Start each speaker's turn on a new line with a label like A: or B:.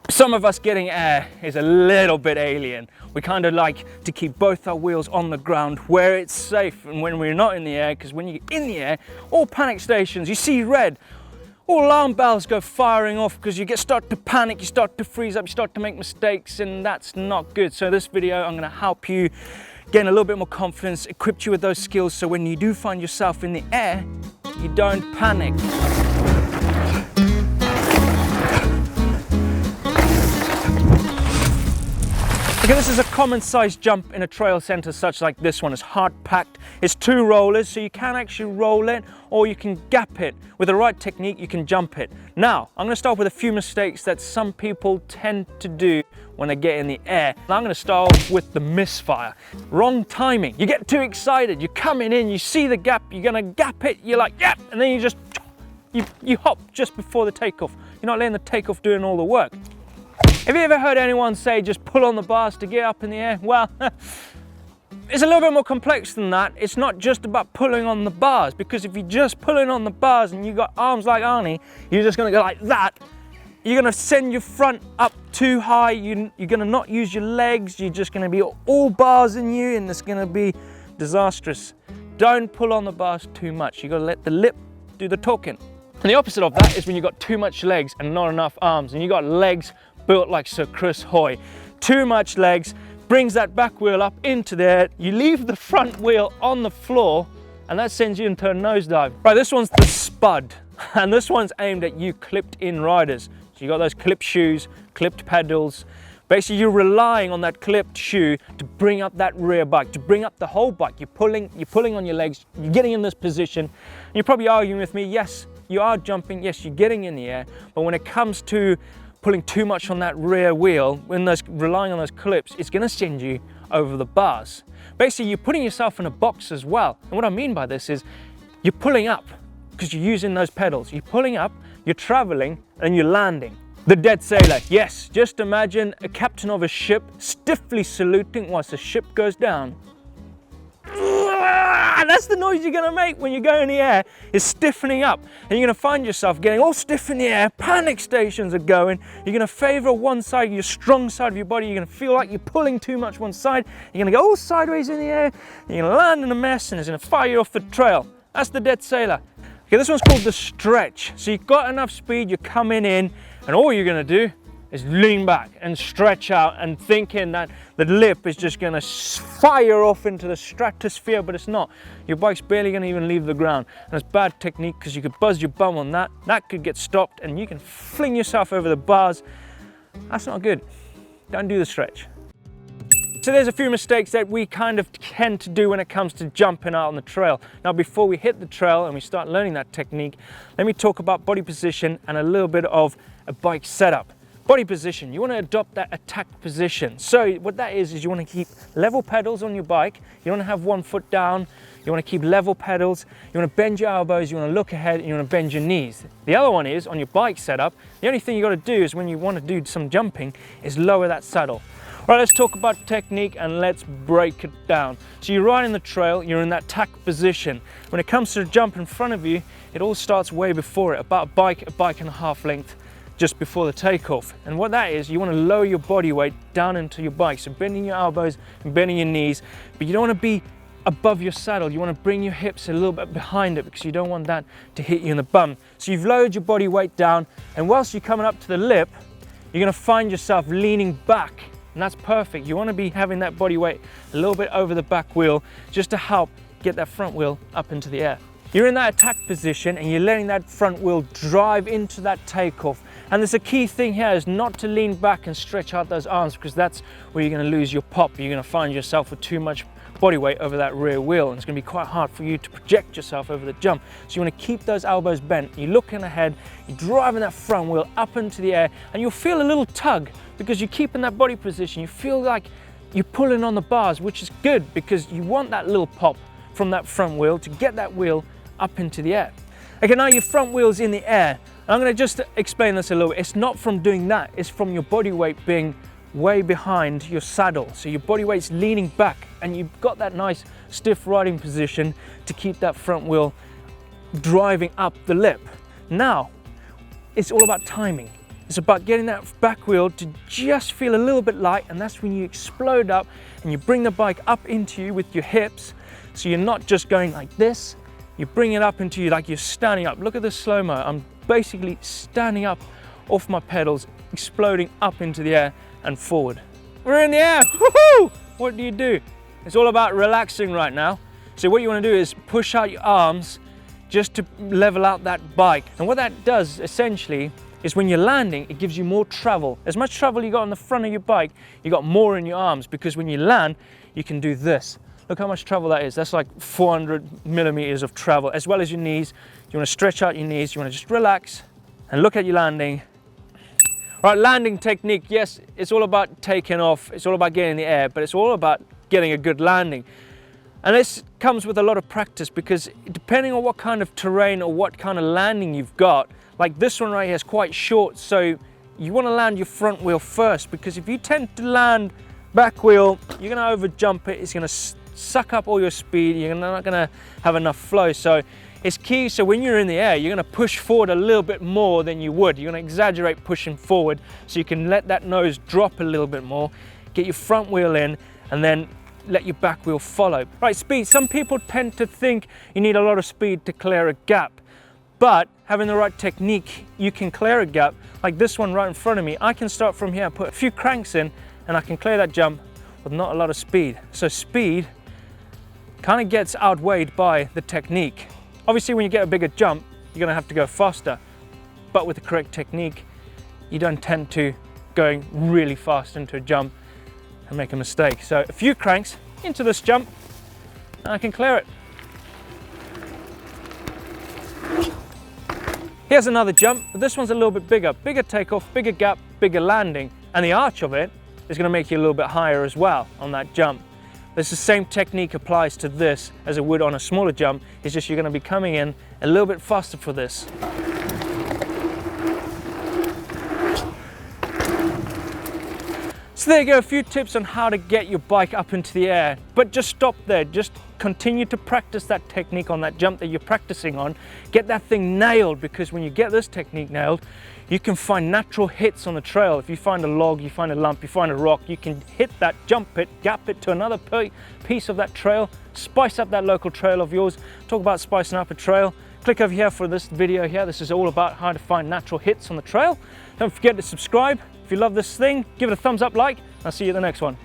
A: Some of us getting air is a little bit alien. We kind of like to keep both our wheels on the ground where it's safe and when we're not in the air, because when you're in the air, all panic stations, you see red, all alarm bells go firing off because you start to panic, you start to freeze up, you start to make mistakes, and that's not good. So this video, I'm going to help you gain a little bit more confidence, equip you with those skills so when you do find yourself in the air, you don't panic. Okay, this is a common size jump in a trail center such like this one. It's hard packed. It's 2 rollers, so you can actually roll it or you can gap it. With the right technique, you can jump it. Now, I'm gonna start with a few mistakes that some people tend to do when they get in the air. Now, I'm gonna start off with the misfire. Wrong timing. You get too excited. You're coming in, you see the gap, you're gonna gap it, you're like, yep, and then you hop just before the takeoff. You're not letting the takeoff doing all the work. Have you ever heard anyone say just pull on the bars to get up in the air? Well, it's a little bit more complex than that. It's not just about pulling on the bars, because if you're just pulling on the bars and you've got arms like Arnie, you're just gonna go like that. You're gonna send your front up too high. You're gonna not use your legs. You're just gonna be all bars in you, and it's gonna be disastrous. Don't pull on the bars too much. You gotta let the lip do the talking. And the opposite of that is when you've got too much legs and not enough arms, and you got legs built like Sir Chris Hoy. Too much legs brings that back wheel up into there. You leave the front wheel on the floor and that sends you into a nosedive. Right, this one's the spud, and this one's aimed at you clipped in riders. So you got those clipped shoes, clipped pedals. Basically, you're relying on that clipped shoe to bring up that rear bike, to bring up the whole bike. You're pulling on your legs, you're getting in this position. And you're probably arguing with me, yes, you are jumping, yes, you're getting in the air, but when it comes to pulling too much on that rear wheel, relying on those clips, it's gonna send you over the bars. Basically, you're putting yourself in a box as well. And what I mean by this is you're pulling up because you're using those pedals. You're pulling up, you're traveling, and you're landing. The dead sailor, yes, just imagine a captain of a ship stiffly saluting whilst the ship goes down. That's the noise you're gonna make when you go in the air, is stiffening up. And you're gonna find yourself getting all stiff in the air, panic stations are going, you're gonna favor one side, your strong side of your body, you're gonna feel like you're pulling too much one side, you're gonna go all sideways in the air, you're gonna land in a mess, and it's gonna fire you off the trail. That's the dead sailor. Okay, this one's called the stretch. So you've got enough speed, you're coming in, and all you're gonna do is lean back and stretch out and thinking that the lip is just gonna fire off into the stratosphere, but it's not. Your bike's barely gonna even leave the ground. And it's bad technique because you could buzz your bum on that. That could get stopped and you can fling yourself over the bars. That's not good. Don't do the stretch. So there's a few mistakes that we kind of tend to do when it comes to jumping out on the trail. Now, before we hit the trail and we start learning that technique, let me talk about body position and a little bit of a bike setup. Body position, you want to adopt that attack position. So what that is you want to keep level pedals on your bike. You don't want to have one foot down. You want to keep level pedals. You want to bend your elbows. You want to look ahead and you want to bend your knees. The other one is on your bike setup. The only thing you got to do is when you want to do some jumping is lower that saddle. All right, let's talk about technique and let's break it down. So you're riding the trail, you're in that tack position. When it comes to the jump in front of you, it all starts way before it, about a bike and a half length just before the takeoff. And what that is, you want to lower your body weight down into your bike. So bending your elbows and bending your knees, but you don't want to be above your saddle. You want to bring your hips a little bit behind it because you don't want that to hit you in the bum. So you've lowered your body weight down, and whilst you're coming up to the lip, you're going to find yourself leaning back. And that's perfect. You want to be having that body weight a little bit over the back wheel just to help get that front wheel up into the air. You're in that attack position and you're letting that front wheel drive into that takeoff. And there's a key thing here is not to lean back and stretch out those arms, because that's where you're going to lose your pop. You're going to find yourself with too much body weight over that rear wheel, and it's going to be quite hard for you to project yourself over the jump. So you want to keep those elbows bent. You're looking ahead, you're driving that front wheel up into the air, and you'll feel a little tug because you're keeping that body position. You feel like you're pulling on the bars, which is good because you want that little pop from that front wheel to get that wheel up into the air. Okay, now your front wheel's in the air. I'm going to just explain this a little bit. It's not from doing that, it's from your body weight being way behind your saddle. So your body weight's leaning back and you've got that nice stiff riding position to keep that front wheel driving up the lip. Now, it's all about timing. It's about getting that back wheel to just feel a little bit light, and that's when you explode up and you bring the bike up into you with your hips. So you're not just going like this, you bring it up into you like you're standing up. Look at this slow-mo. I'm basically standing up off my pedals, exploding up into the air and forward. We're in the air, woohoo! What do? It's all about relaxing right now. So what you want to do is push out your arms just to level out that bike. And what that does essentially is when you're landing, it gives you more travel. As much travel you got on the front of your bike, you got more in your arms, because when you land, you can do this. Look how much travel that is. That's like 400 millimeters of travel, as well as your knees. You want to stretch out your knees, you want to just relax and look at your landing. All right, landing technique. Yes, it's all about taking off. It's all about getting in the air, but it's all about getting a good landing. And this comes with a lot of practice, because depending on what kind of terrain or what kind of landing you've got, like this one right here is quite short, so you want to land your front wheel first, because if you tend to land back wheel, you're going to over jump it. It's going to suck up all your speed. You're not going to have enough flow. So it's key. So when you're in the air, you're going to push forward a little bit more than you would. You're going to exaggerate pushing forward, so you can let that nose drop a little bit more, get your front wheel in, and then let your back wheel follow. Right, speed. Some people tend to think you need a lot of speed to clear a gap, but having the right technique, you can clear a gap. Like this one right in front of me, I can start from here, put a few cranks in, and I can clear that jump with not a lot of speed. So speed kind of gets outweighed by the technique. Obviously, when you get a bigger jump, you're going to have to go faster, but with the correct technique, you don't tend to going really fast into a jump and make a mistake. So a few cranks into this jump, and I can clear it. Here's another jump, but this one's a little bit bigger. Bigger takeoff, bigger gap, bigger landing, and the arch of it is going to make you a little bit higher as well on that jump. This the same technique applies to this as it would on a smaller jump. It's just you're going to be coming in a little bit faster for this. So there you go, a few tips on how to get your bike up into the air, but just stop there. Just continue to practice that technique on that jump that you're practicing on. Get that thing nailed, because when you get this technique nailed, you can find natural hits on the trail. If you find a log, you find a lump, you find a rock, you can hit that, jump it, gap it to another piece of that trail, spice up that local trail of yours. Talk about spicing up a trail. Click over here for this video here. This is all about how to find natural hits on the trail. Don't forget to subscribe. If you love this thing, give it a thumbs up, like. I'll see you at the next one.